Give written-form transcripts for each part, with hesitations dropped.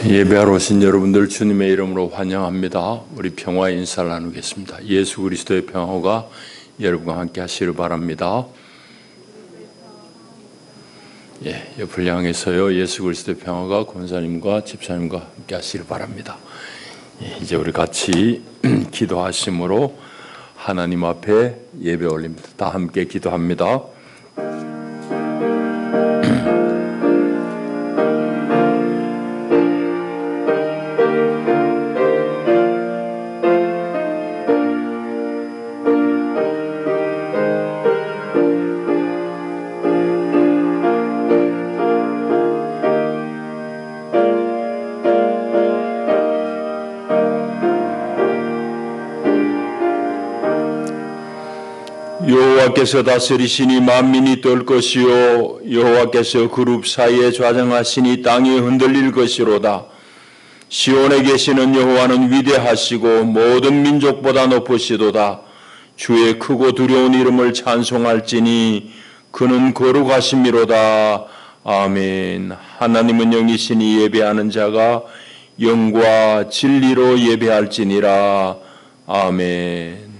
예배하러 오신 여러분들 주님의 이름으로 환영합니다. 우리 평화의 인사를 나누겠습니다. 예수 그리스도의 평화가 여러분과 함께 하시길 바랍니다. 옆을 향해서요. 예수 그리스도의 평화가 권사님과 집사님과 함께 하시길 바랍니다. 이제 우리 같이 기도하심으로 하나님 앞에 예배 올립니다. 다 함께 기도합니다. 여호와께서 다스리시니 만민이 떨 것이요 여호와께서 그룹 사이에 좌정하시니 땅이 흔들릴 것이로다. 시온에 계시는 여호와는 위대하시고 모든 민족보다 높으시도다. 주의 크고 두려운 이름을 찬송할지니 그는 거룩하심이로다. 아멘. 하나님은 영이시니 예배하는 자가 영과 진리로 예배할지니라. 아멘.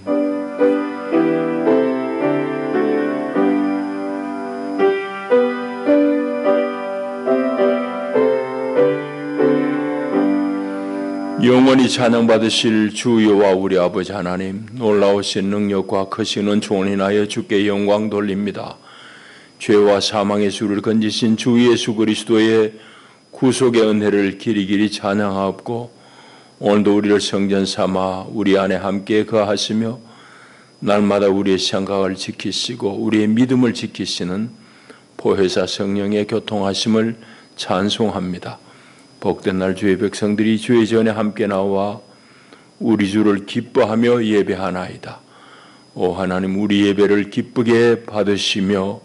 영원히 찬양받으실 주 여호와 우리 아버지 하나님, 놀라우신 능력과 크신 은총을 인하여 주께 영광 돌립니다. 죄와 사망의 수를 건지신 주 예수 그리스도의 구속의 은혜를 길이길이 찬양하옵고, 오늘도 우리를 성전 삼아 우리 안에 함께 거하시며 날마다 우리의 생각을 지키시고 우리의 믿음을 지키시는 보혜사 성령의 교통하심을 찬송합니다. 복된 날 주의 백성들이 주의 전에 함께 나와 우리 주를 기뻐하며 예배하나이다. 오 하나님, 우리 예배를 기쁘게 받으시며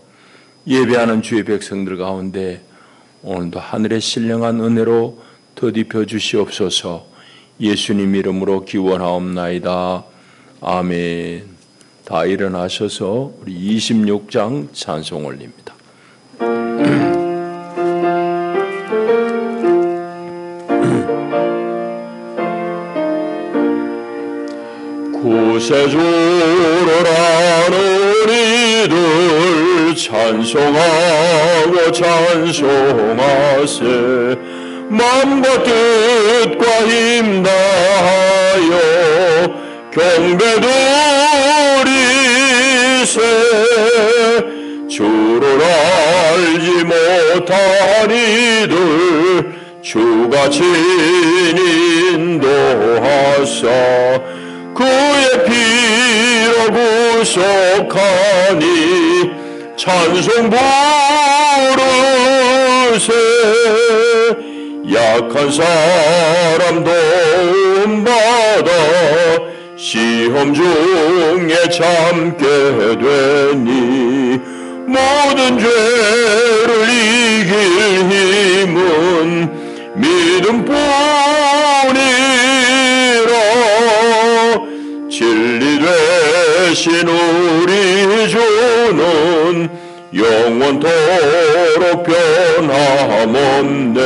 예배하는 주의 백성들 가운데 오늘도 하늘의 신령한 은혜로 더딥혀 주시옵소서. 예수님 이름으로 기원하옵나이다. 아멘. 다 일어나셔서 우리 26장 찬송 올립니다. 구세주로라는 이들 찬송하고 찬송하세. 마음과 뜻과 힘 다하여 경배드리세. 주를 알지 못한 이들 주가 친히 인도하사 그의 피로 구속하니 찬송 부르세. 약한 사람 도움받아 시험 중에 참게 되니 모든 죄를 이길 힘은 믿음뿐이라. 진리 되신 우리 주는 영원토록 변함없네.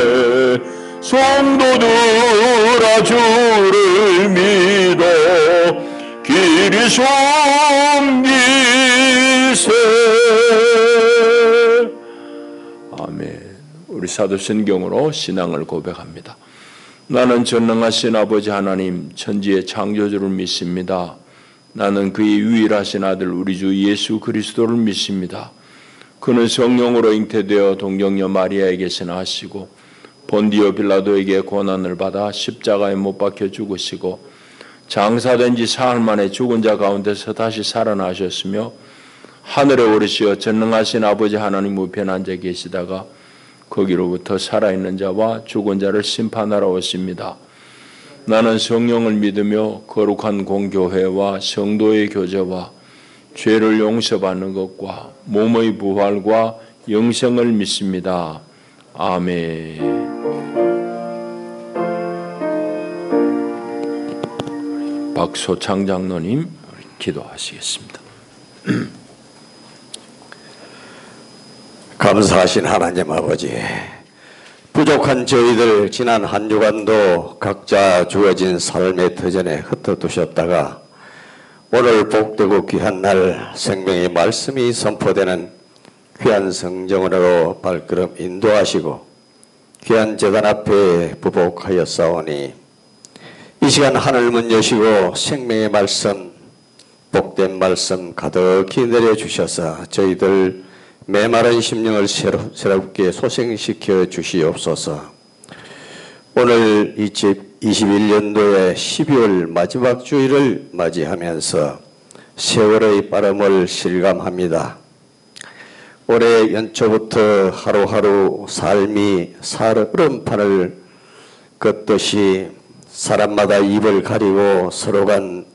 성도들아 주를 믿어 길이 섬기세. 아멘. 우리 사도신경으로 신앙을 고백합니다. 나는 전능하신 아버지 하나님 천지의 창조주를 믿습니다. 나는 그의 유일하신 아들 우리 주 예수 그리스도를 믿습니다. 그는 성령으로 잉태되어 동정녀 마리아에게서 나시고 본디오 빌라도에게 고난을 받아 십자가에 못 박혀 죽으시고 장사된 지 사흘 만에 죽은 자 가운데서 다시 살아나셨으며 하늘에 오르시어 전능하신 아버지 하나님 우편에 앉아 계시다가 거기로부터 살아있는 자와 죽은 자를 심판하러 오십니다. 나는 성령을 믿으며 거룩한 공교회와 성도의 교제와 죄를 용서받는 것과 몸의 부활과 영생을 믿습니다. 아멘. 박소창 장로님 기도하시겠습니다. 감사하신 하나님 아버지, 부족한 저희들 지난 한 주간도 각자 주어진 삶의 터전에 흩어두셨다가 오늘 복되고 귀한 날 생명의 말씀이 선포되는 귀한 성정으로 발걸음 인도하시고 귀한 제단 앞에 부복하여 싸우니 이 시간 하늘문 여시고 생명의 말씀, 복된 말씀 가득히 내려주셔서 저희들 메마른 심령을 새롭게 소생시켜 주시옵소서. 오늘 2021년도의 12월 마지막 주일을 맞이하면서 세월의 빠름을 실감합니다. 올해 연초부터 하루하루 삶이 살얼음판을 걷듯이 사람마다 입을 가리고 서로 간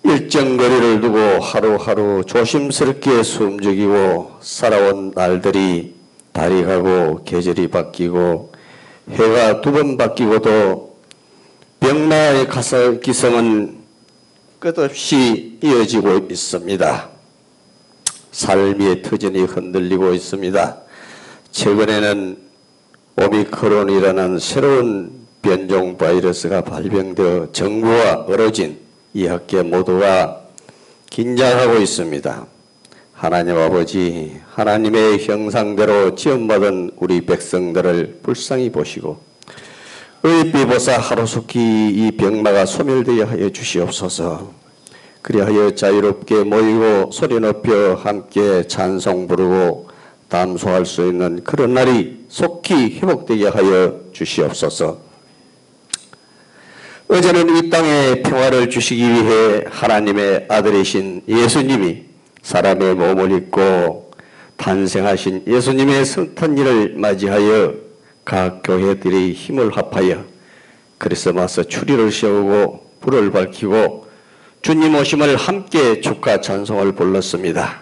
일정 거리를 두고 하루하루 조심스럽게 숨죽이고 살아온 날들이 달이 가고 계절이 바뀌고 해가 두 번 바뀌고도 병마의 기성은 끝없이 이어지고 있습니다. 삶의 터전이 흔들리고 있습니다. 최근에는 오미크론이라는 새로운 변종 바이러스가 발병되어 정부와 어르신 이 학계 모두가 긴장하고 있습니다. 하나님 아버지, 하나님의 형상대로 지음받은 우리 백성들을 불쌍히 보시고 의비보사 하루속히 이 병마가 소멸되어 하여 주시옵소서. 그리하여 자유롭게 모이고 소리 높여 함께 찬송 부르고 담소할 수 있는 그런 날이 속히 회복되게 하여 주시옵소서. 어제는 이 땅에 평화를 주시기 위해 하나님의 아들이신 예수님이 사람의 몸을 입고 탄생하신 예수님의 성탄일을 맞이하여 각 교회들이 힘을 합하여 크리스마스 추리를 세우고 불을 밝히고 주님 오심을 함께 축하 찬송을 불렀습니다.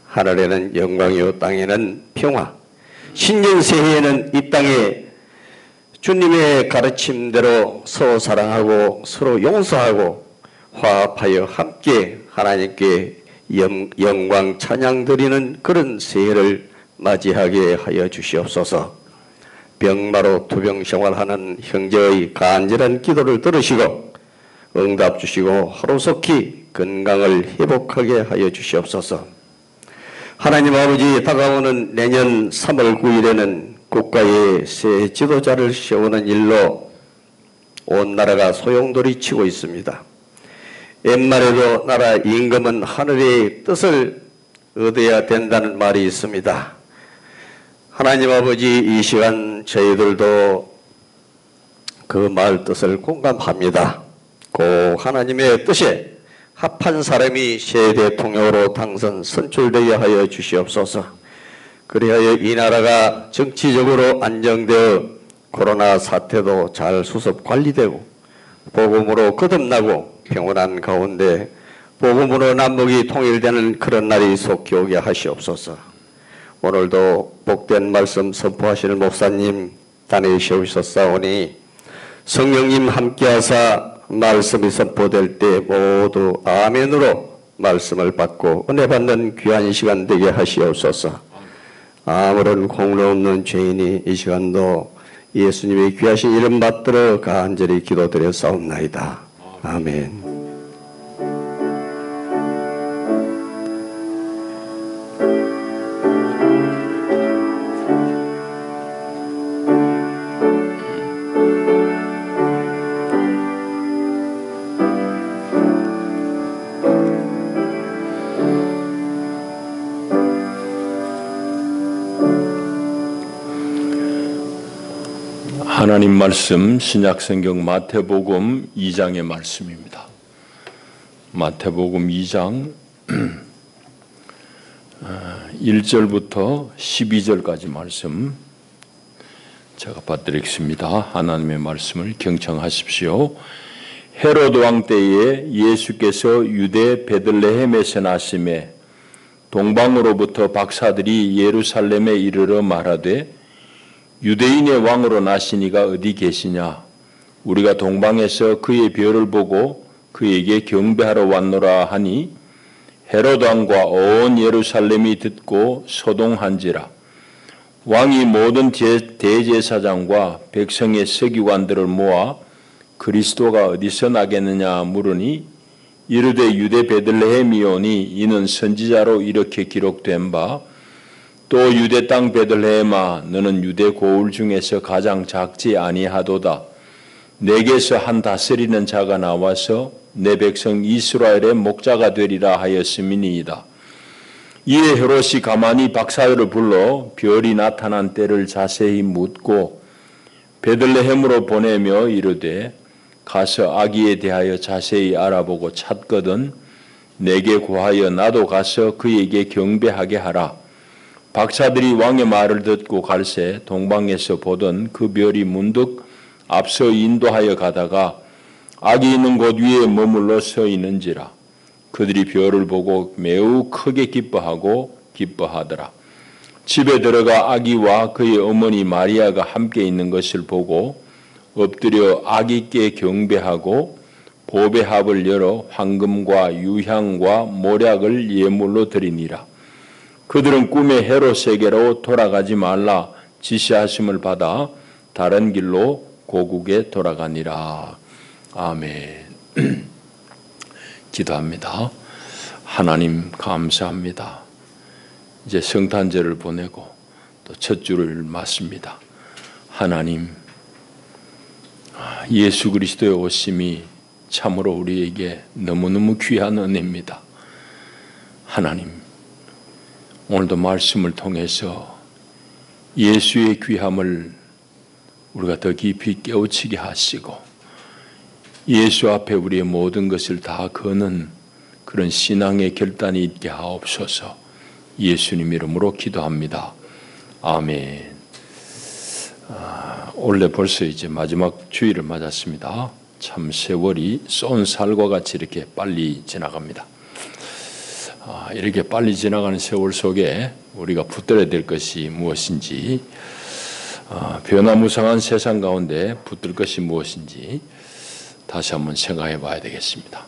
하늘에는 영광이요 땅에는 평화. 신년 새해에는 이 땅에 주님의 가르침대로 서로 사랑하고 서로 용서하고 화합하여 함께 하나님께 영광 찬양 드리는 그런 새해를 맞이하게 하여 주시옵소서. 병마로 투병 생활하는 형제의 간절한 기도를 들으시고 응답 주시고 하루속히 건강을 회복하게 하여 주시옵소서. 하나님 아버지, 다가오는 내년 3월 9일에는 국가의 새 지도자를 세우는 일로 온 나라가 소용돌이치고 있습니다. 옛말에도 나라 임금은 하늘의 뜻을 얻어야 된다는 말이 있습니다. 하나님 아버지, 이 시간 저희들도 그 말 뜻을 공감합니다. 꼭 하나님의 뜻에 합한 사람이 새 대통령으로 당선 선출되게 하여 주시옵소서. 그리하여 이 나라가 정치적으로 안정되어 코로나 사태도 잘 수습 관리되고 복음으로 거듭나고 평온한 가운데 복음으로 남북이 통일되는 그런 날이 속히 오게 하시옵소서. 오늘도 복된 말씀 선포하실 목사님 단에 세우셨사오니 성령님 함께하사 말씀이 선포될 때 모두 아멘으로 말씀을 받고 은혜 받는 귀한 시간 되게 하시옵소서. 아무런 공로 없는 죄인이 이 시간도 예수님의 귀하신 이름 받들어 간절히 기도드려 싸움나이다. 아멘. 하나님 말씀 신약성경 마태복음 2장의 말씀입니다. 마태복음 2장 1절부터 12절까지 말씀 제가 받드리겠습니다. 하나님의 말씀을 경청하십시오. 헤롯 왕 때에 예수께서 유대 베들레헴에서 나심에 동방으로부터 박사들이 예루살렘에 이르러 말하되 유대인의 왕으로 나시니가 어디 계시냐? 우리가 동방에서 그의 별을 보고 그에게 경배하러 왔노라 하니 헤롯 왕과 온 예루살렘이 듣고 소동한지라. 왕이 모든 대제사장과 백성의 서기관들을 모아 그리스도가 어디서 나겠느냐 물으니 이르되 유대 베들레헴이오니 이는 선지자로 이렇게 기록된 바 또 유대 땅 베들레헴아 너는 유대 고을 중에서 가장 작지 아니하도다. 내게서 한 다스리는 자가 나와서 내 백성 이스라엘의 목자가 되리라 하였음이니이다. 이에 헤롯이 가만히 박사들을 불러 별이 나타난 때를 자세히 묻고 베들레헴으로 보내며 이르되 가서 아기에 대하여 자세히 알아보고 찾거든 내게 고하여 나도 가서 그에게 경배하게 하라. 박사들이 왕의 말을 듣고 갈새 동방에서 보던 그 별이 문득 앞서 인도하여 가다가 아기 있는 곳 위에 머물러 서 있는지라. 그들이 별을 보고 매우 크게 기뻐하더라. 집에 들어가 아기와 그의 어머니 마리아가 함께 있는 것을 보고 엎드려 아기께 경배하고 보배합을 열어 황금과 유향과 모략을 예물로 드리니라. 그들은 꿈에 헤롯에게로 돌아가지 말라 지시하심을 받아 다른 길로 고국에 돌아가니라. 아멘. 기도합니다. 하나님 감사합니다. 이제 성탄절을 보내고 또 첫 주를 맞습니다. 하나님, 예수 그리스도의 오심이 참으로 우리에게 너무너무 귀한 은혜입니다. 하나님, 오늘도 말씀을 통해서 예수의 귀함을 우리가 더 깊이 깨우치게 하시고 예수 앞에 우리의 모든 것을 다 거는 그런 신앙의 결단이 있게 하옵소서. 예수님 이름으로 기도합니다. 아멘. 올해 벌써 이제 마지막 주일을 맞았습니다. 참 세월이 쏜 살과 같이 이렇게 빨리 지나갑니다. 이렇게 빨리 지나가는 세월 속에 우리가 붙들어야 될 것이 무엇인지, 변화무쌍한 세상 가운데 붙들 것이 무엇인지 다시 한번 생각해 봐야 되겠습니다.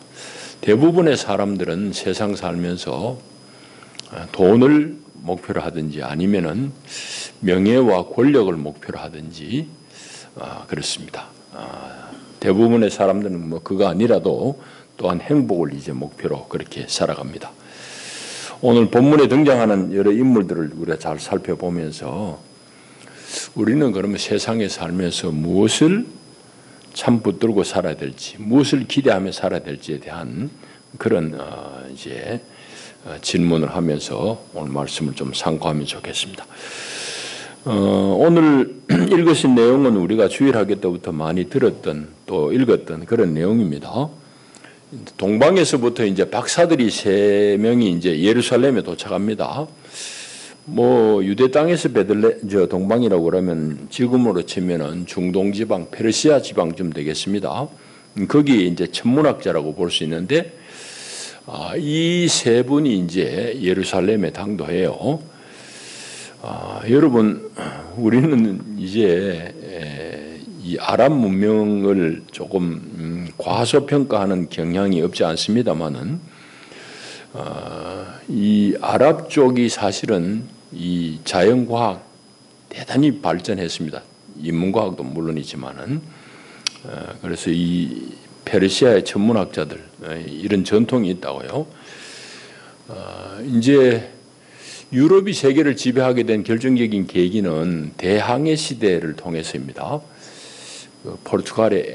대부분의 사람들은 세상 살면서 돈을 목표로 하든지 아니면은 명예와 권력을 목표로 하든지 그렇습니다. 대부분의 사람들은 뭐 그거 아니라도 또한 행복을 이제 목표로 그렇게 살아갑니다. 오늘 본문에 등장하는 여러 인물들을 우리가 잘 살펴보면서 우리는 그러면 세상에 살면서 무엇을 참 붙들고 살아야 될지, 무엇을 기대하며 살아야 될지에 대한 그런 이제 질문을 하면서 오늘 말씀을 좀 상고하면 좋겠습니다. 오늘 읽으신 내용은 우리가 주일학교 때부터 많이 들었던 또 읽었던 그런 내용입니다. 동방에서부터 이제 박사들이 3명이 이제 예루살렘에 도착합니다. 뭐 유대 땅에서 동방이라고 그러면 지금으로 치면은 중동 지방, 페르시아 지방쯤 되겠습니다. 거기 이제 천문학자라고 볼 수 있는데 이 3분이 이제 예루살렘에 당도해요. 여러분, 우리는 이제 이 아랍 문명을 조금 과소평가하는 경향이 없지 않습니다만은 이 아랍 쪽이 사실은 이 자연과학 대단히 발전했습니다. 인문과학도 물론이지만은 그래서 이 페르시아의 천문학자들 이런 전통이 있다고요. 이제 유럽이 세계를 지배하게 된 결정적인 계기는 대항해 시대를 통해서입니다. 포르투갈의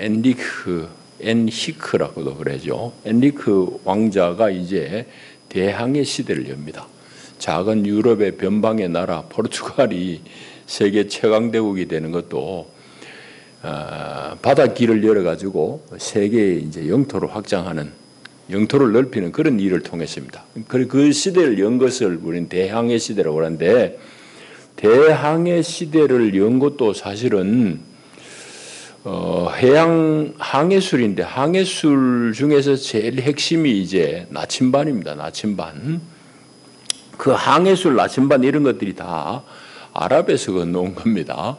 엔히크라고도 그러죠. 엔리크 왕자가 이제 대항해 시대를 엽니다. 작은 유럽의 변방의 나라 포르투갈이 세계 최강대국이 되는 것도 바닷길을 열어가지고 세계의 이제 영토를 확장하는, 영토를 넓히는 그런 일을 통해서입니다. 그 시대를 연 것을 우리는 대항해 시대라고 하는데, 대항해 시대를 연 것도 사실은 해양 항해술인데, 항해술 중에서 제일 핵심이 이제 나침반입니다. 나침반. 그 항해술, 나침반 이런 것들이 다 아랍에서 건너온 겁니다.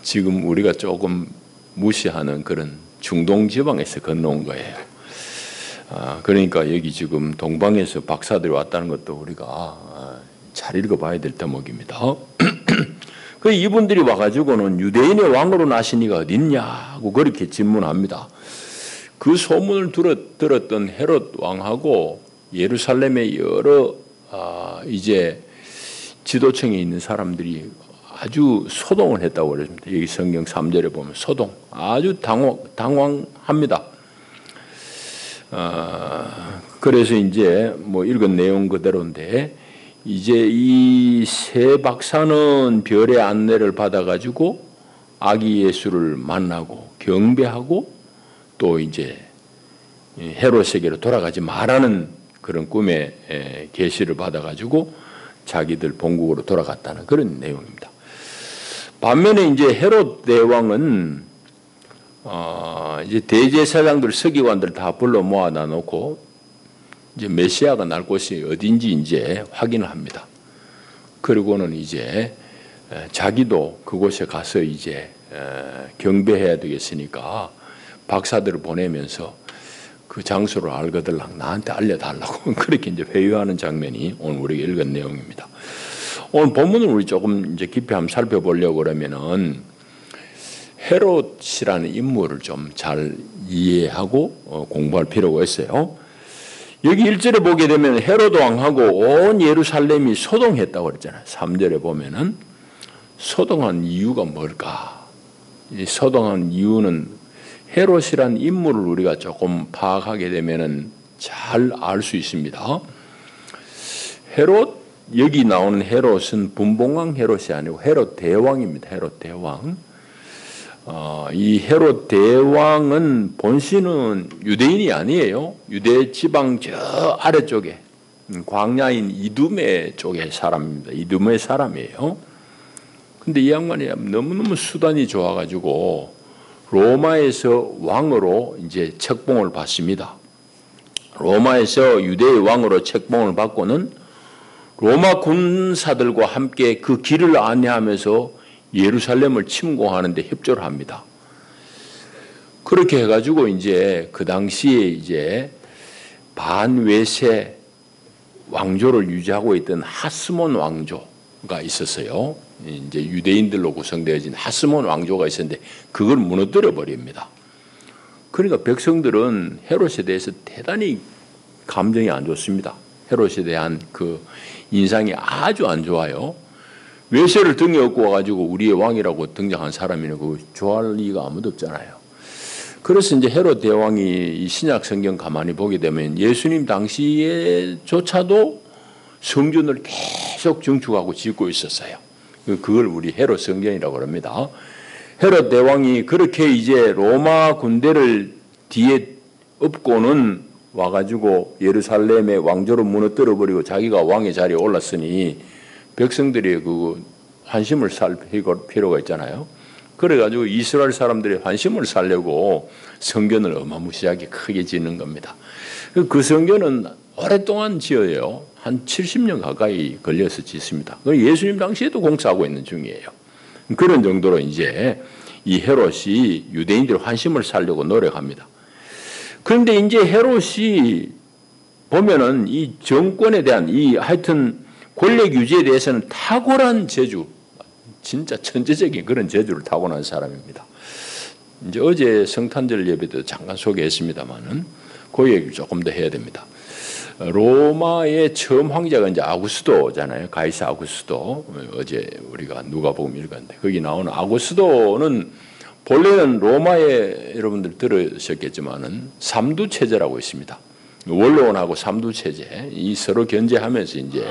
지금 우리가 조금 무시하는 그런 중동 지방에서 건너온 거예요. 그러니까 여기 지금 동방에서 박사들이 왔다는 것도 우리가 잘 읽어봐야 될 대목입니다. 그 이분들이 와가지고는 유대인의 왕으로 나신 이가 어딨냐고 그렇게 질문합니다. 그 소문을 들었던 헤롯 왕하고 예루살렘의 여러 이제 지도층에 있는 사람들이 아주 소동을 했다고 그랬습니다. 여기 성경 3절에 보면 소동, 아주 당황합니다. 그래서 이제 뭐 읽은 내용 그대로인데, 이제 이 세 박사는 별의 안내를 받아가지고 아기 예수를 만나고 경배하고 또 이제 헤롯에게로 돌아가지 말라는 그런 꿈의 계시를 받아가지고 자기들 본국으로 돌아갔다는 그런 내용입니다. 반면에 이제 헤롯 대왕은 이제 대제사장들, 서기관들 다 불러 모아다 놓고 이제 메시아가 날 곳이 어딘지 이제 확인을 합니다. 그리고는 이제 자기도 그곳에 가서 이제 경배해야 되겠으니까 박사들을 보내면서 그 장소를 알거들랑 나한테 알려달라고 그렇게 이제 회유하는 장면이 오늘 우리가 읽은 내용입니다. 오늘 본문을 우리 조금 이제 깊이 한번 살펴보려고 그러면은 헤롯이라는 인물을 좀 잘 이해하고 공부할 필요가 있어요. 여기 1절에 보게 되면 헤롯 왕하고 온 예루살렘이 소동했다고 그랬잖아요. 3절에 보면은 소동한 이유가 뭘까? 이 소동한 이유는 헤롯이라는 인물을 우리가 조금 파악하게 되면은 잘 알 수 있습니다. 헤롯, 여기 나오는 헤롯은 분봉왕 헤롯이 아니고 헤롯 대왕입니다. 헤롯 대왕. 이 헤롯 대왕은 본신은 유대인이 아니에요. 유대 지방 저 아래쪽에 광야인 이두메 쪽의 사람입니다. 이두메 사람이에요. 근데 이 양반이 너무너무 수단이 좋아가지고 로마에서 왕으로 이제 책봉을 받습니다. 로마에서 유대의 왕으로 책봉을 받고는 로마 군사들과 함께 그 길을 안내하면서 예루살렘을 침공하는데 협조를 합니다. 그렇게 해가지고 이제 그 당시에 이제 반외세 왕조를 유지하고 있던 하스몬 왕조가 있었어요. 이제 유대인들로 구성되어진 하스몬 왕조가 있었는데 그걸 무너뜨려 버립니다. 그러니까 백성들은 헤롯에 대해서 대단히 감정이 안 좋습니다. 헤롯에 대한 그 인상이 아주 안 좋아요. 외세를 등에 업고 와가지고 우리의 왕이라고 등장한 사람이는 그 좋아할 리가 아무도 없잖아요. 그래서 이제 헤롯 대왕이 이 신약 성경 가만히 보게 되면 예수님 당시에조차도 성전을 계속 증축하고 짓고 있었어요. 그걸 우리 헤롯 성전이라고 합니다. 헤롯 대왕이 그렇게 이제 로마 군대를 뒤에 업고는 와가지고 예루살렘의 왕조를 무너뜨려 버리고 자기가 왕의 자리에 올랐으니 백성들이 그 환심을 살 필요가 있잖아요. 그래가지고 이스라엘 사람들의 환심을 살려고 성전을 어마무시하게 크게 짓는 겁니다. 그 성전은 오랫동안 지어요. 한 70년 가까이 걸려서 짓습니다. 예수님 당시에도 공사하고 있는 중이에요. 그런 정도로 이제 이 헤롯이 유대인들의 환심을 살려고 노력합니다. 그런데 이제 헤롯이 보면은 이 정권에 대한 이 하여튼 권력 유지에 대해서는 탁월한 재주, 진짜 천재적인 그런 재주를 타고난 사람입니다. 이제 어제 성탄절 예배도 잠깐 소개했습니다만은 그 얘기를 조금 더 해야 됩니다. 로마의 처음 황제가 이제 아구스도잖아요. 가이사 아구스도. 어제 우리가 누가복음 읽었는데 거기 나오는 아구스도는 본래는 로마에 여러분들 들으셨겠지만은 삼두 체제라고 있습니다. 원로원하고 삼두 체제 이 서로 견제하면서 이제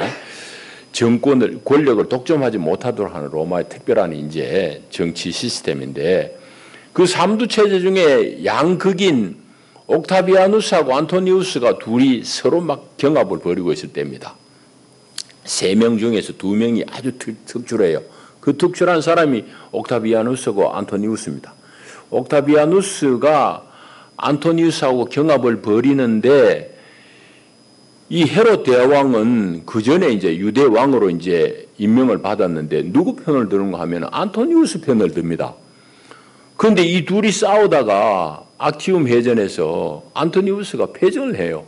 정권을 권력을 독점하지 못하도록 하는 로마의 특별한 이제 정치 시스템인데 그 삼두 체제 중에 양극인 옥타비아누스하고 안토니우스가 둘이 서로 막 경합을 벌이고 있을 때입니다. 3명 중에서 2명이 아주 특출해요. 그 특출한 사람이 옥타비아누스하고 안토니우스입니다. 옥타비아누스가 안토니우스하고 경합을 벌이는데 이 헤롯 대왕은 그 전에 이제 유대 왕으로 이제 임명을 받았는데 누구 편을 드는가 하면 안토니우스 편을 듭니다. 그런데 이 둘이 싸우다가 악티움 해전에서 안토니우스가 패전을 해요.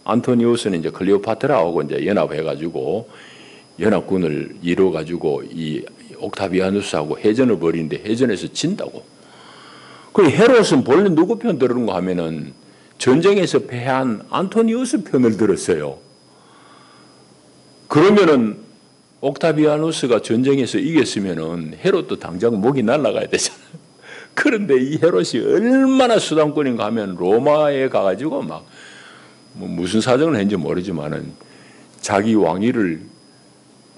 안토니우스는 이제 클레오파트라하고 이제 연합해가지고 연합군을 이루어가지고 이 옥타비아누스하고 해전을 벌이는데 해전에서 진다고. 그리고 헤롯은 본래 누구 편 들었는가 하면은 전쟁에서 패한 안토니우스 편을 들었어요. 그러면은 옥타비아누스가 전쟁에서 이겼으면은 헤롯도 당장 목이 날아가야 되잖아요. 그런데 이 헤롯이 얼마나 수단꾼인가 하면 로마에 가가지고 막 뭐 무슨 사정을 했는지 모르지만은 자기 왕위를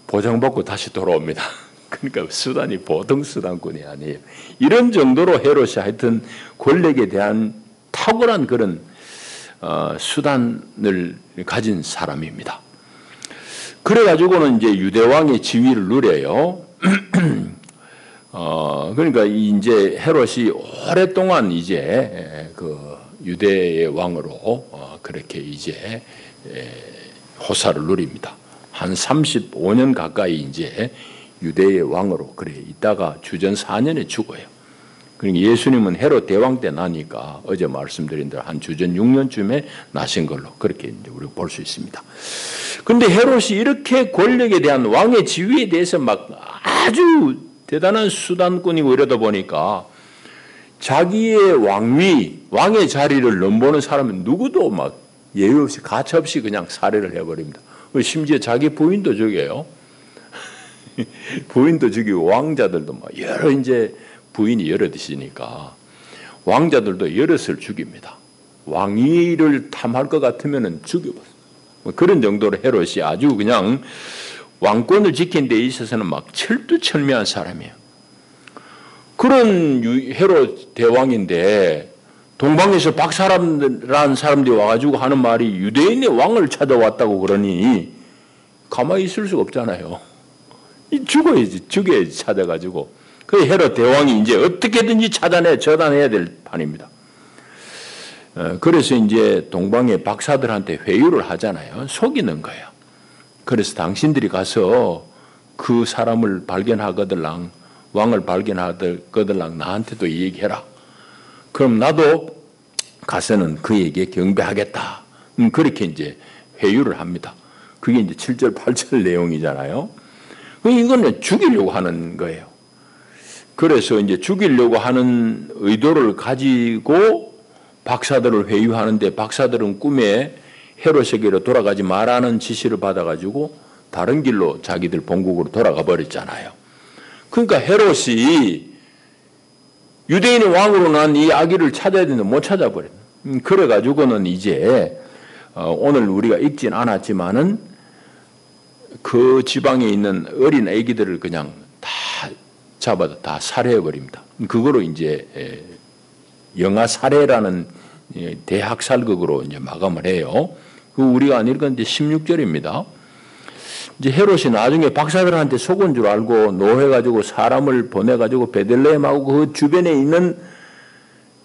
보장받고 다시 돌아옵니다. 그러니까 수단이 보통 수단꾼이 아니에요. 이런 정도로 헤롯이 하여튼 권력에 대한 탁월한 그런 수단을 가진 사람입니다. 그래가지고는 이제 유대왕의 지위를 누려요. 그러니까 이제 헤롯이 오랫동안 이제 그 유대의 왕으로 그렇게 이제 호사를 누립니다. 한 35년 가까이 이제 유대의 왕으로 그래 있다가 주전 4년에 죽어요. 그러니까 예수님은 헤롯 대왕 때 나니까 어제 말씀드린 대로 한 주전 6년쯤에 나신 걸로 그렇게 이제 우리가 볼 수 있습니다. 그런데 헤롯이 이렇게 권력에 대한 왕의 지위에 대해서 막 아주 대단한 수단꾼이고 이러다 보니까 자기의 왕위, 왕의 자리를 넘보는 사람은 누구도 막 예의 없이 가차없이 그냥 살해를 해버립니다. 심지어 자기 부인도 죽여요. 부인도 죽이고 왕자들도 막 여러 이제 부인이 여럿이니까 왕자들도 여럿을 죽입니다. 왕위를 탐할 것 같으면은 죽여버려요. 그런 정도로 헤롯이 아주 그냥 왕권을 지킨 데 있어서는 막 철두철미한 사람이에요. 그런 헤롯 대왕인데 동방에서 박사람이라는 사람들이 와가지고 하는 말이 유대인의 왕을 찾아왔다고 그러니 가만히 있을 수가 없잖아요. 죽여야지 찾아가지고. 그 헤롯 대왕이 이제 어떻게든지 처단해야 될 판입니다. 그래서 이제 동방의 박사들한테 회유를 하잖아요. 속이는 거예요. 그래서 당신들이 가서 그 사람을 발견하거들랑 왕을 발견하거들랑 나한테도 얘기해라. 그럼 나도 가서는 그에게 경배하겠다. 그렇게 이제 회유를 합니다. 그게 이제 7절, 8절 내용이잖아요. 이거는 죽이려고 하는 거예요. 그래서 이제 죽이려고 하는 의도를 가지고 박사들을 회유하는데 박사들은 꿈에 헤롯에게로 돌아가지 말라는 지시를 받아가지고 다른 길로 자기들 본국으로 돌아가 버렸잖아요. 그러니까 헤롯이 유대인의 왕으로 난 이 아기를 찾아야 되는데 못 찾아버렸어요. 그래가지고는 이제 오늘 우리가 읽진 않았지만은 그 지방에 있는 어린 아기들을 그냥 다 잡아서 다 살해해버립니다. 그거로 이제 영아 살해라는 대학살극으로 이제 마감을 해요. 그 우리가 안 읽었는데 16절입니다. 이제 헤롯이 나중에 박사들한테 속은 줄 알고 노해가지고 사람을 보내가지고 베들레헴하고 그 주변에 있는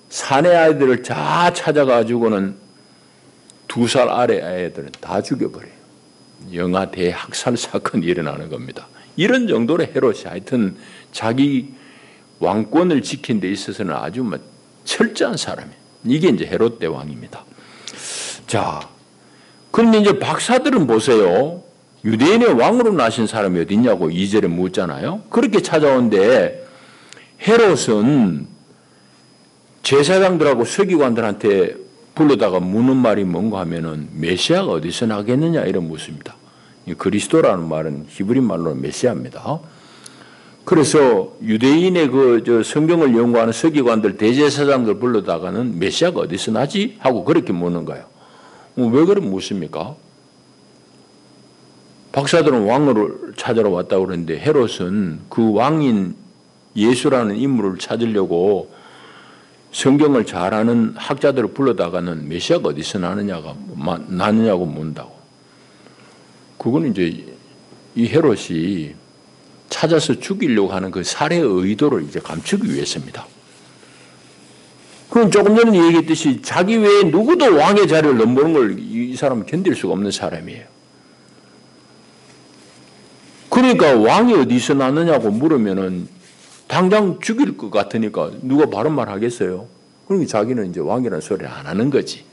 사내 아이들을 다 찾아가지고는 2살 아래 아이들은 다 죽여버려요. 영아 대학살 사건이 일어나는 겁니다. 이런 정도로 헤롯이 하여튼 자기 왕권을 지킨 데 있어서는 아주 철저한 사람이에요. 이게 이제 헤롯 대왕입니다. 자, 그런데 이제 박사들은 보세요. 유대인의 왕으로 나신 사람이 어디 있냐고 2절에 묻잖아요. 그렇게 찾아오는데 헤롯은 제사장들하고 서기관들한테 불러다가 묻는 말이 뭔가 하면은 메시아가 어디서 나겠느냐 이런 묻습니다. 그리스도라는 말은 히브리 말로는 메시아입니다. 그래서 유대인의 성경을 연구하는 서기관들 대제사장들 불러다가는 메시아가 어디서 나지? 하고 그렇게 묻는 거예요. 왜 그렇게 묻습니까? 박사들은 왕을 찾으러 왔다고 그러는데 헤롯은 그 왕인 예수라는 인물을 찾으려고 성경을 잘 아는 학자들을 불러다가는 메시아가 어디서 나느냐고 묻는다고. 그건 이제 이 헤롯이 찾아서 죽이려고 하는 그 살해의 의도를 이제 감추기 위해서입니다. 그럼 조금 전에 얘기했듯이 자기 외에 누구도 왕의 자리를 넘보는 걸 이 사람은 견딜 수가 없는 사람이에요. 그러니까 왕이 어디서 나느냐고 물으면은 당장 죽일 것 같으니까 누가 바른 말 하겠어요? 그러니까 자기는 이제 왕이라는 소리를 안 하는 거지.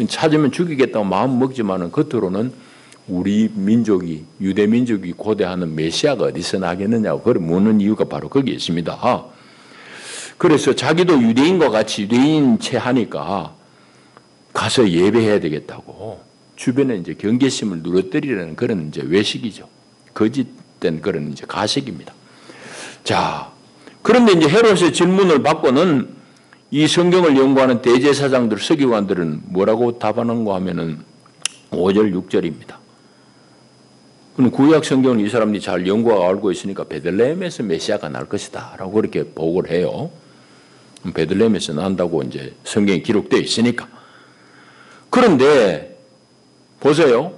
찾으면 죽이겠다고 마음 먹지만은 겉으로는 우리 민족이, 유대 민족이 고대하는 메시아가 어디서 나겠느냐고 그걸 묻는 이유가 바로 거기에 있습니다. 그래서 자기도 유대인과 같이 유대인 채 하니까 가서 예배해야 되겠다고 주변에 이제 경계심을 누러뜨리려는 그런 이제 외식이죠. 거짓된 그런 이제 가식입니다. 자, 그런데 이제 헤롯의 질문을 받고는 이 성경을 연구하는 대제사장들, 서기관들은 뭐라고 답하는가 하면은 5절, 6절입니다. 그럼 구약 성경은 이 사람들이 잘 연구하고 알고 있으니까 베들레헴에서 메시아가 날 것이다 라고 그렇게 보고를 해요. 베들레헴에서 난다고 이제 성경에 기록되어 있으니까. 그런데 보세요.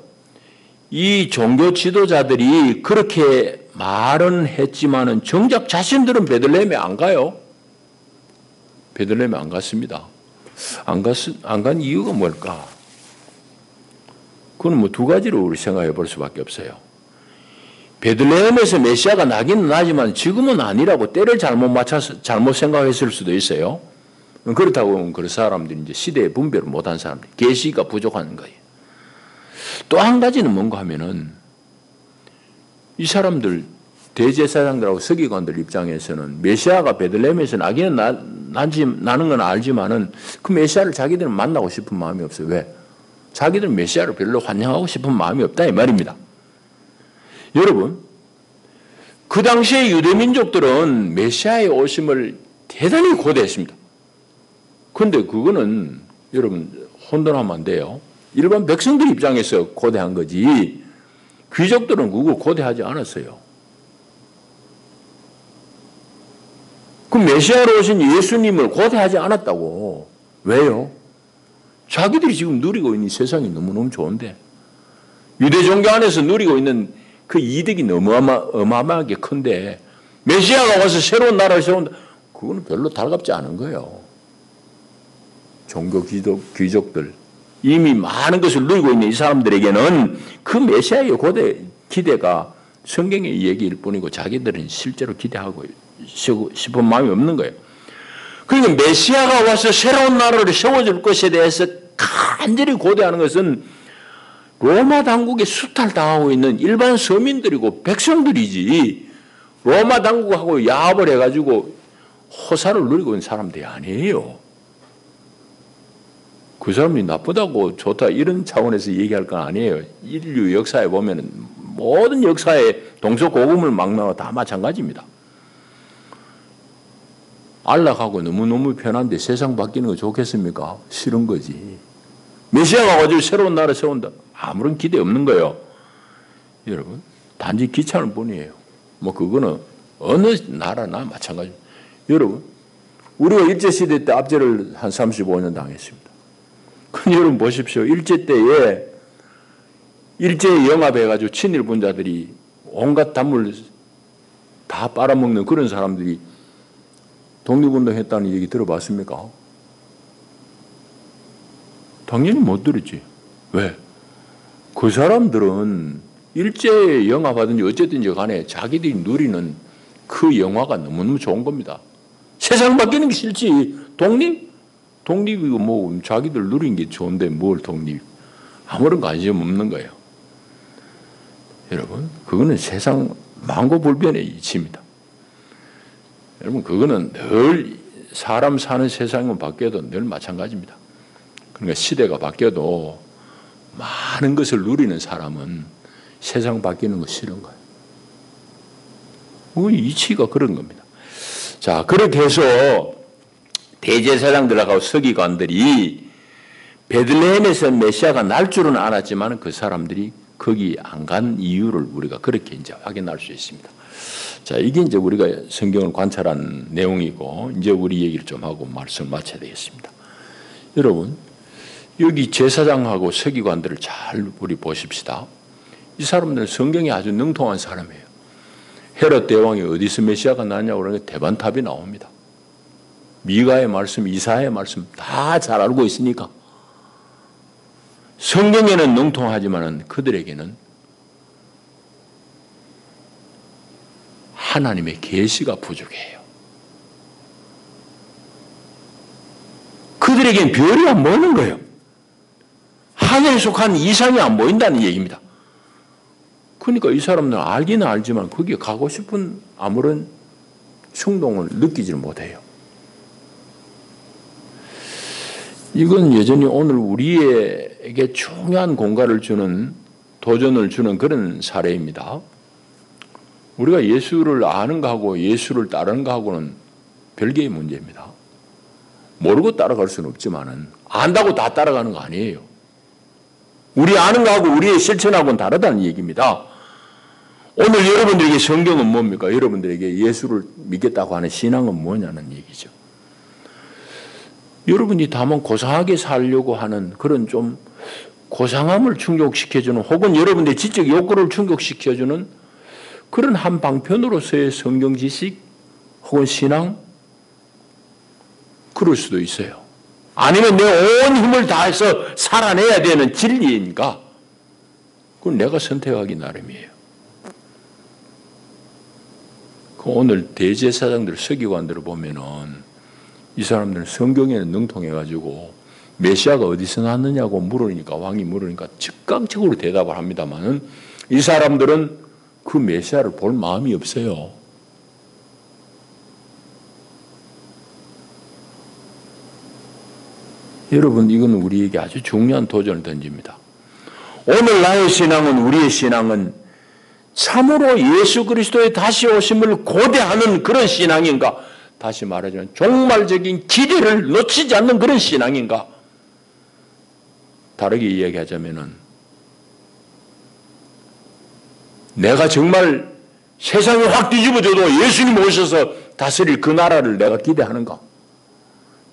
이 종교 지도자들이 그렇게 말은 했지만은 정작 자신들은 베들레헴에 안 가요. 베들레헴에 안 갔습니다. 안 간 이유가 뭘까? 그건 뭐 두 가지로 우리 생각해 볼 수밖에 없어요. 베들레헴에서 메시아가 나기는 나지만 지금은 아니라고 때를 잘못 맞춰서 잘못 생각했을 수도 있어요. 그렇다고 그 사람들이 이제 시대의 분별을 못한 사람들, 계시가 부족한 거예요. 또 한 가지는 뭔가 하면은 이 사람들 대제사장들하고 서기관들 입장에서는 메시아가 베들레헴에서 나기는 나는 건 알지만은 그 메시아를 자기들은 만나고 싶은 마음이 없어요. 왜? 자기들은 메시아를 별로 환영하고 싶은 마음이 없다 이 말입니다. 여러분, 그 당시에 유대민족들은 메시아의 오심을 대단히 고대했습니다. 그런데 그거는 여러분 혼돈하면 안 돼요. 일반 백성들 입장에서 고대한 거지 귀족들은 그걸 고대하지 않았어요. 그 메시아로 오신 예수님을 고대하지 않았다고. 왜요? 자기들이 지금 누리고 있는 세상이 너무너무 좋은데 유대 종교 안에서 누리고 있는 그 이득이 너무 어마어마하게 큰데 메시아가 와서 새로운 나라를 세운다. 그거는 별로 달갑지 않은 거예요. 종교 귀족들 이미 많은 것을 누리고 있는 이 사람들에게는 그 메시아의 고대 기대가 성경의 얘기일 뿐이고 자기들은 실제로 기대하고 싶은 마음이 없는 거예요. 그러니까 메시아가 와서 새로운 나라를 세워줄 것에 대해서 간절히 고대하는 것은 로마 당국에 수탈당하고 있는 일반 서민들이고 백성들이지 로마 당국하고 야합을 해가지고 호사를 누리고 있는 사람들이 아니에요. 그 사람이 나쁘다고 좋다 이런 차원에서 얘기할 건 아니에요. 인류 역사에 보면 모든 역사에 동서고금을 막 나와 다 마찬가지입니다. 안락하고 너무너무 편한데 세상 바뀌는 거 좋겠습니까? 싫은 거지. 메시아가 와가지고 새로운 나라 세운다. 아무런 기대 없는 거예요. 여러분, 단지 귀찮을 뿐이에요. 뭐 그거는 어느 나라나 마찬가지입니다. 여러분, 우리가 일제시대 때 압제를 한 35년 당했습니다. 근데 여러분 보십시오. 일제 때에 일제에 영합해가지고 친일분자들이 온갖 단물 다 빨아먹는 그런 사람들이 독립운동했다는 얘기 들어봤습니까? 당연히 못 들었지. 왜? 그 사람들은 일제에 영합하든지 어쨌든지 간에 자기들이 누리는 그 영화가 너무너무 좋은 겁니다. 세상 바뀌는 게 싫지. 독립이고 뭐 자기들 누린 게 좋은데 뭘 독립. 아무런 관심 없는 거예요. 여러분, 그거는 세상 만고불변의 이치입니다. 여러분, 그거는 늘 사람 사는 세상은 바뀌어도 늘 마찬가지입니다. 그러니까 시대가 바뀌어도 많은 것을 누리는 사람은 세상 바뀌는 거 싫은 거예요. 그 이치가 그런 겁니다. 자, 그렇게 해서 대제사장들하고 서기관들이 베들레헴에서 메시아가 날 줄은 알았지만 그 사람들이 거기 안 간 이유를 우리가 그렇게 이제 확인할 수 있습니다. 자, 이게 이제 우리가 성경을 관찰한 내용이고 이제 우리 얘기를 좀 하고 말씀을 마쳐야 되겠습니다. 여러분, 여기 제사장하고 서기관들을 잘 우리 보십시다. 이 사람들은 성경에 아주 능통한 사람이에요. 헤롯 대왕이 어디서 메시아가 나냐고 그러니까 대반탑이 나옵니다. 미가의 말씀, 이사야의 말씀 다 잘 알고 있으니까 성경에는 능통하지만 그들에게는 하나님의 계시가 부족해요. 그들에게는 별이 안 보이는 거예요. 하늘에 속한 이상이 안 보인다는 얘기입니다. 그러니까 이 사람들은 알기는 알지만 거기에 가고 싶은 아무런 충동을 느끼지를 못해요. 이건 여전히 오늘 우리에게 중요한 공간을 주는, 도전을 주는 그런 사례입니다. 우리가 예수를 아는 거하고 예수를 따르는 거하고는 별개의 문제입니다. 모르고 따라갈 수는 없지만은 안다고 다 따라가는 거 아니에요. 우리 아는 거하고 우리의 실천하고는 다르다는 얘기입니다. 오늘 여러분들에게 성경은 뭡니까? 여러분들에게 예수를 믿겠다고 하는 신앙은 뭐냐는 얘기죠. 여러분이 다만 고상하게 살려고 하는 그런 좀 고상함을 충족시켜주는, 혹은 여러분들의 지적 욕구를 충족시켜주는 그런 한 방편으로서의 성경 지식 혹은 신앙, 그럴 수도 있어요. 아니면 내 온 힘을 다해서 살아내야 되는 진리인가? 그건 내가 선택하기 나름이에요. 오늘 대제사장들, 서기관들을 보면은 이 사람들은 성경에는 능통해가지고 메시아가 어디서 났느냐고 물으니까, 왕이 물으니까 즉각적으로 대답을 합니다만은 이 사람들은 그 메시아를 볼 마음이 없어요. 여러분, 이건 우리에게 아주 중요한 도전을 던집니다. 오늘 나의 신앙은, 우리의 신앙은 참으로 예수 그리스도의 다시 오심을 고대하는 그런 신앙인가? 다시 말하자면 종말적인 기대를 놓치지 않는 그런 신앙인가? 다르게 이야기하자면은 내가 정말 세상이 확 뒤집어져도 예수님 오셔서 다스릴 그 나라를 내가 기대하는가?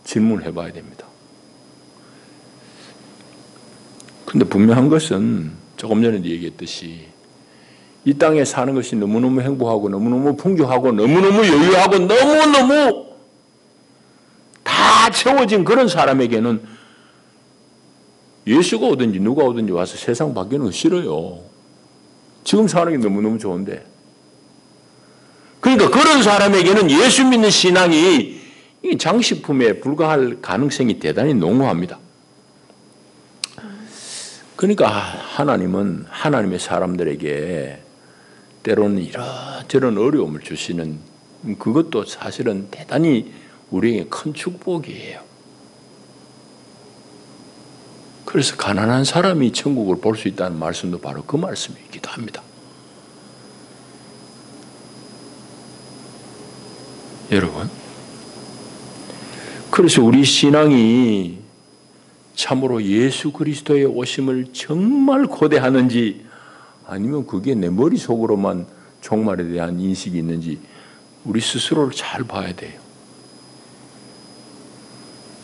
질문을 해봐야 됩니다. 근데 분명한 것은 조금 전에도 얘기했듯이 이 땅에 사는 것이 너무너무 행복하고 너무너무 풍족하고 너무너무 여유하고 너무너무 다 채워진 그런 사람에게는 예수가 오든지 누가 오든지 와서 세상 바뀌는 거 싫어요. 지금 사는 게 너무너무 좋은데. 그러니까 그런 사람에게는 예수 믿는 신앙이 장식품에 불과할 가능성이 대단히 농후합니다. 그러니까 하나님은 하나님의 사람들에게 때로는 이런저런 어려움을 주시는, 그것도 사실은 대단히 우리에게 큰 축복이에요. 그래서 가난한 사람이 천국을 볼 수 있다는 말씀도 바로 그 말씀이기도 합니다. 여러분, 그래서 우리 신앙이 참으로 예수 그리스도의 오심을 정말 고대하는지, 아니면 그게 내 머릿속으로만 종말에 대한 인식이 있는지 우리 스스로를 잘 봐야 돼요.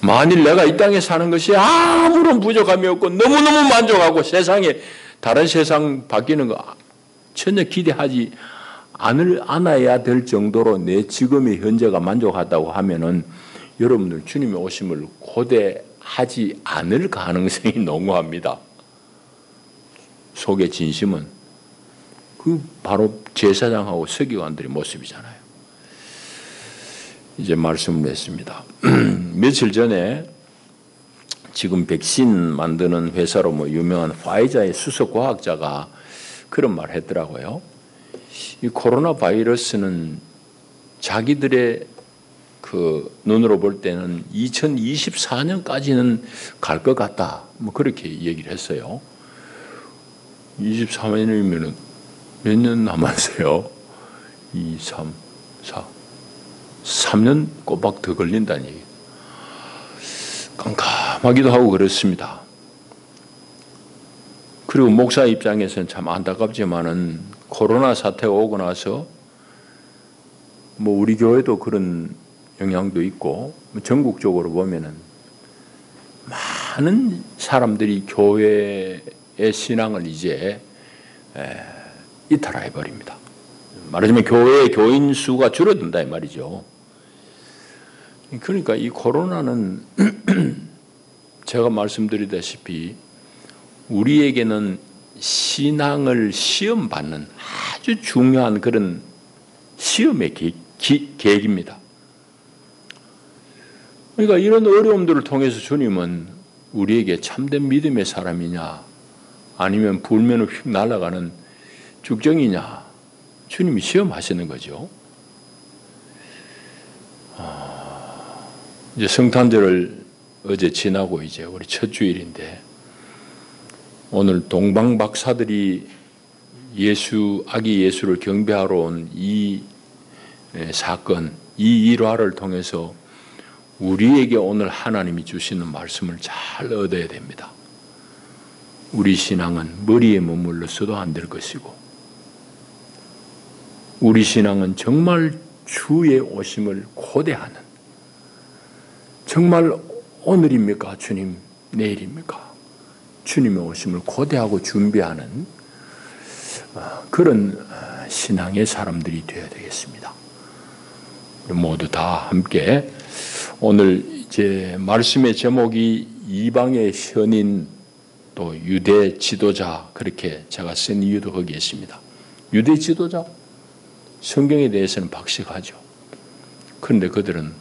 만일 내가 이 땅에 사는 것이 아무런 부족함이 없고 너무너무 만족하고 세상에 다른 세상 바뀌는 거 전혀 기대하지 않아야 될 정도로 내 지금의 현재가 만족하다고 하면은 여러분들 주님의 오심을 고대하지 않을 가능성이 농후합니다. 속의 진심은 그 바로 제사장하고 서기관들의 모습이잖아요. 이제 말씀을 냈습니다. 며칠 전에 지금 백신 만드는 회사로 유명한 화이자의 수석 과학자가 그런 말을 했더라고요. 이 코로나 바이러스는 자기들의 그 눈으로 볼 때는 2024년까지는 갈 것 같다. 그렇게 얘기를 했어요. 24년이면 몇 년 남았어요? 2, 3, 4. 3년 꼬박 더 걸린다는 얘기. 깜깜하기도 하고 그렇습니다. 그리고 목사 입장에서는 참 안타깝지만은 코로나 사태가 오고 나서 우리 교회도 그런 영향도 있고 전국적으로 보면은 많은 사람들이 교회의 신앙을 이제 이탈해 버립니다. 말하자면 교회의 교인 수가 줄어든다 이 말이죠. 그러니까 이 코로나는 제가 말씀드리다시피 우리에게는 신앙을 시험받는 아주 중요한 그런 시험의 계기입니다. 그러니까 이런 어려움들을 통해서 주님은 우리에게 참된 믿음의 사람이냐, 아니면 불면을 휙 날아가는 죽정이냐? 주님이 시험하시는 거죠. 이제 성탄절을 어제 지나고 이제 우리 첫 주일인데 오늘 동방 박사들이 아기 예수를 경배하러 온 이 사건, 이 일화를 통해서 우리에게 오늘 하나님이 주시는 말씀을 잘 얻어야 됩니다. 우리 신앙은 머리에 머물러서도 안 될 것이고 우리 신앙은 정말 주의 오심을 고대하는 정말 오늘입니까? 주님, 내일입니까? 주님의 오심을 고대하고 준비하는 그런 신앙의 사람들이 되어야 되겠습니다. 모두 다 함께 오늘 이제 말씀의 제목이 이방의 현인 또 유대 지도자 그렇게 제가 쓴 이유도 거기에 있습니다. 유대 지도자? 성경에 대해서는 박식하죠. 그런데 그들은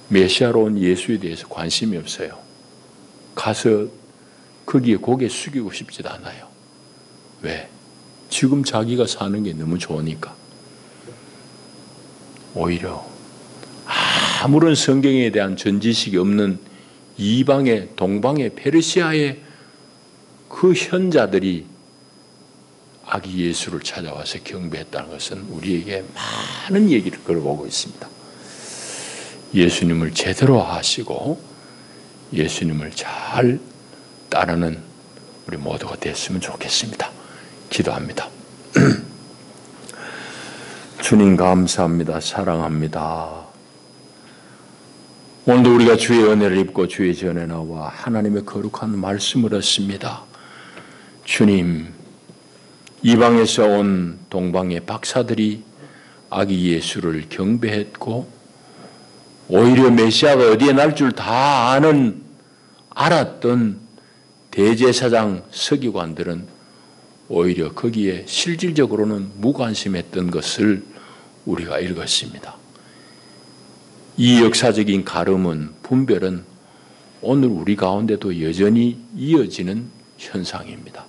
메시아로 온 예수에 대해서 관심이 없어요. 가서 거기에 고개 숙이고 싶지도 않아요. 왜? 지금 자기가 사는 게 너무 좋으니까. 오히려 아무런 성경에 대한 전지식이 없는 이방의 동방의 페르시아의 그 현자들이 아기 예수를 찾아와서 경배했다는 것은 우리에게 많은 얘기를 걸어보고 있습니다. 예수님을 제대로 아시고 예수님을 잘 따르는 우리 모두가 됐으면 좋겠습니다. 기도합니다. 주님 감사합니다. 사랑합니다. 오늘도 우리가 주의 은혜를 입고 주의 전에 나와 하나님의 거룩한 말씀을 얻습니다. 주님, 이방에서 온 동방의 박사들이 아기 예수를 경배했고 오히려 메시아가 어디에 날 줄 다 알았던 대제사장 서기관들은 오히려 거기에 실질적으로는 무관심했던 것을 우리가 읽었습니다. 이 역사적인 가름은 분별은 오늘 우리 가운데도 여전히 이어지는 현상입니다.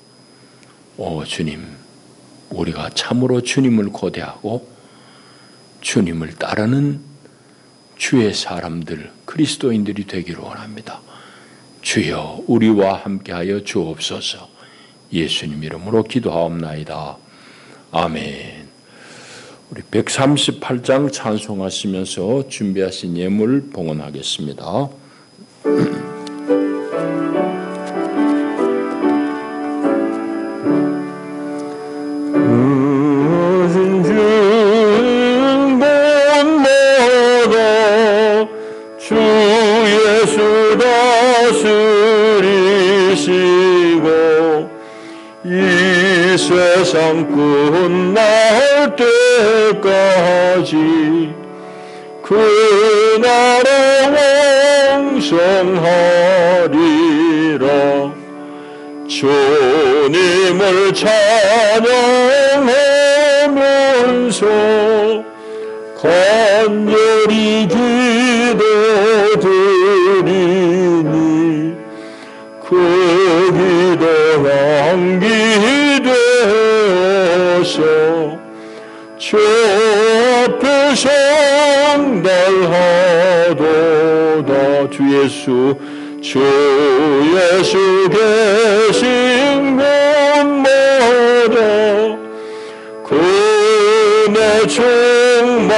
오 주님, 우리가 참으로 주님을 고대하고 주님을 따르는 주의 사람들, 그리스도인들이 되기를 원합니다. 주여 우리와 함께하여 주옵소서. 예수님 이름으로 기도하옵나이다. 아멘. 우리 138장 찬송하시면서 준비하신 예물 봉헌하겠습니다. 주 예수 다스리시고 이 세상 끝날 때까지 그 나라 왕성하리라. 주님을 찬양하면서 간절히 기도드리니 그 기도 향기되어서 주 앞에 성달하도다. 주 예수 계신 곳마다 그네 충만하도다.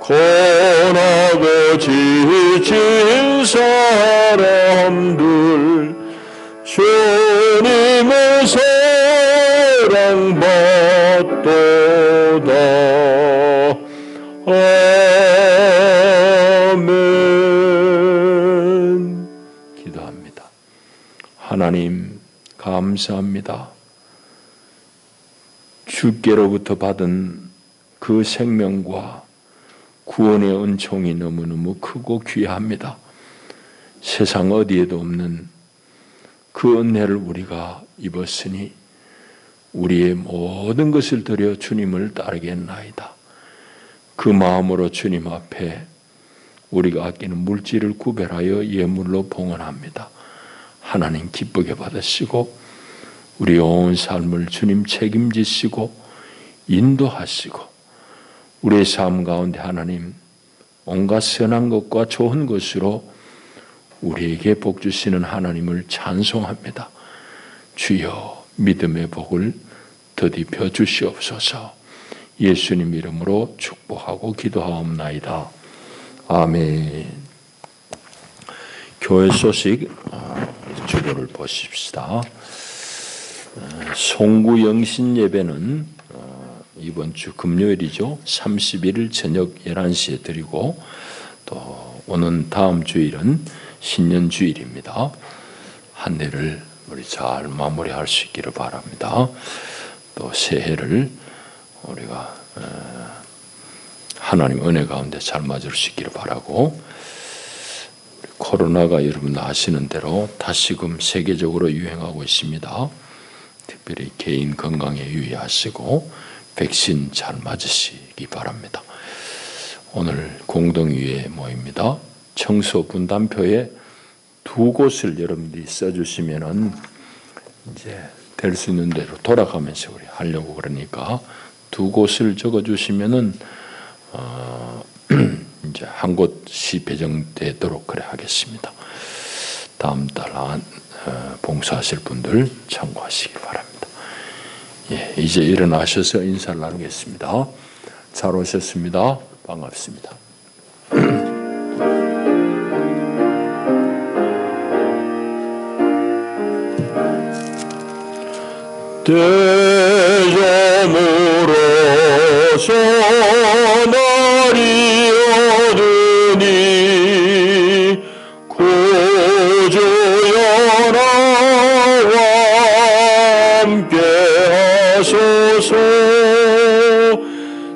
고나고 지친 사람들 주님의 사랑받도다. 아멘. 기도합니다. 하나님 감사합니다. 주께로부터 받은 그 생명과 구원의 은총이 너무너무 크고 귀합니다. 세상 어디에도 없는 그 은혜를 우리가 입었으니 우리의 모든 것을 들여 주님을 따르겠나이다. 그 마음으로 주님 앞에 우리가 아끼는 물질을 구별하여 예물로 봉헌합니다. 하나님 기쁘게 받으시고 우리 온 삶을 주님 책임지시고 인도하시고 우리의 삶 가운데 하나님 온갖 선한 것과 좋은 것으로 우리에게 복 주시는 하나님을 찬송합니다. 주여 믿음의 복을 더디펴 주시옵소서. 예수님 이름으로 축복하고 기도하옵나이다. 아멘. 교회 소식 주보를 보십시다. 송구 영신 예배는 이번 주 금요일이죠. 31일 저녁 11시에 드리고 또 오는 다음 주일은 신년 주일입니다. 한 해를 우리 잘 마무리할 수 있기를 바랍니다. 또 새해를 우리가 하나님 은혜 가운데 잘 맞을 수 있기를 바라고, 코로나가 여러분 아시는 대로 다시금 세계적으로 유행하고 있습니다. 특별히 개인 건강에 유의하시고 백신 잘 맞으시기 바랍니다. 오늘 공동위에 모입니다. 청소 분담표에 두 곳을 여러분들이 써주시면은 이제 될 수 있는 대로 돌아가면서 우리 하려고 그러니까 두 곳을 적어주시면은 이제 한 곳이 배정되도록 그래 하겠습니다. 다음 달 안 봉사하실 분들 참고하시기 바랍니다. 예, 이제 일어나셔서 인사를 나누겠습니다. 잘 오셨습니다. 반갑습니다. 대점으로서 날이 오르니 구주여 나와 함께 하소서.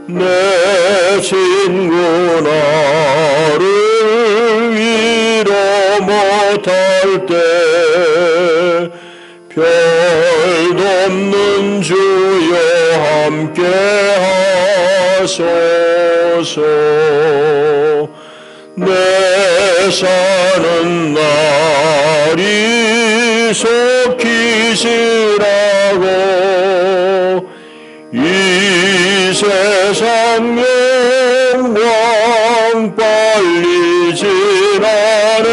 내 친구 나를 위로 못할 때 별도 없는 주여 함께 하소서. 내 사는 날이 속히 지나고 이 세상 영광 빨리 지나네.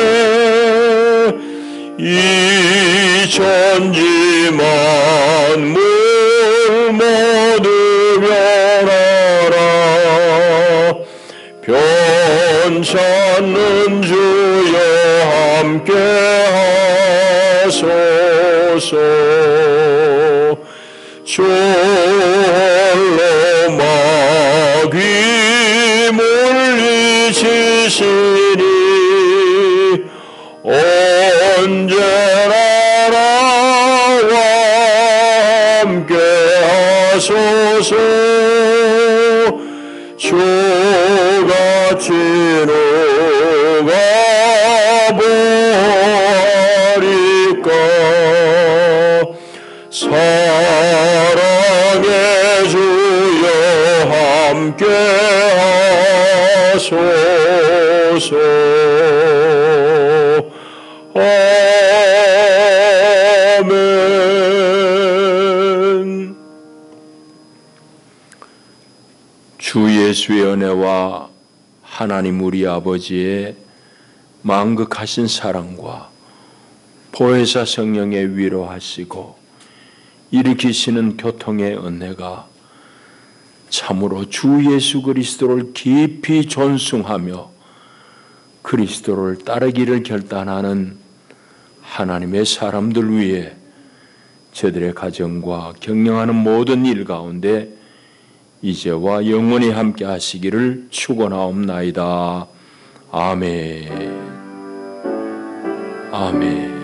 이 천지 만물 모두 변하라. 변찮는 주여 함께 하소서. 졸로 마귀 물리치시니 언제나 나와 함께 하소서. 주같이 녹아버릴까. 사랑의 주여 함께 하소서. 아멘. 주 예수의 은혜와 하나님 우리 아버지의 만극하신 사랑과 보혜사 성령의 위로하시고 일으키시는 교통의 은혜가 참으로 주 예수 그리스도를 깊이 존숭하며 그리스도를 따르기를 결단하는 하나님의 사람들 위해 저들의 가정과 경영하는 모든 일 가운데 이제와 영원히 함께 하시기를 축원하옵나이다. 아멘. 아멘.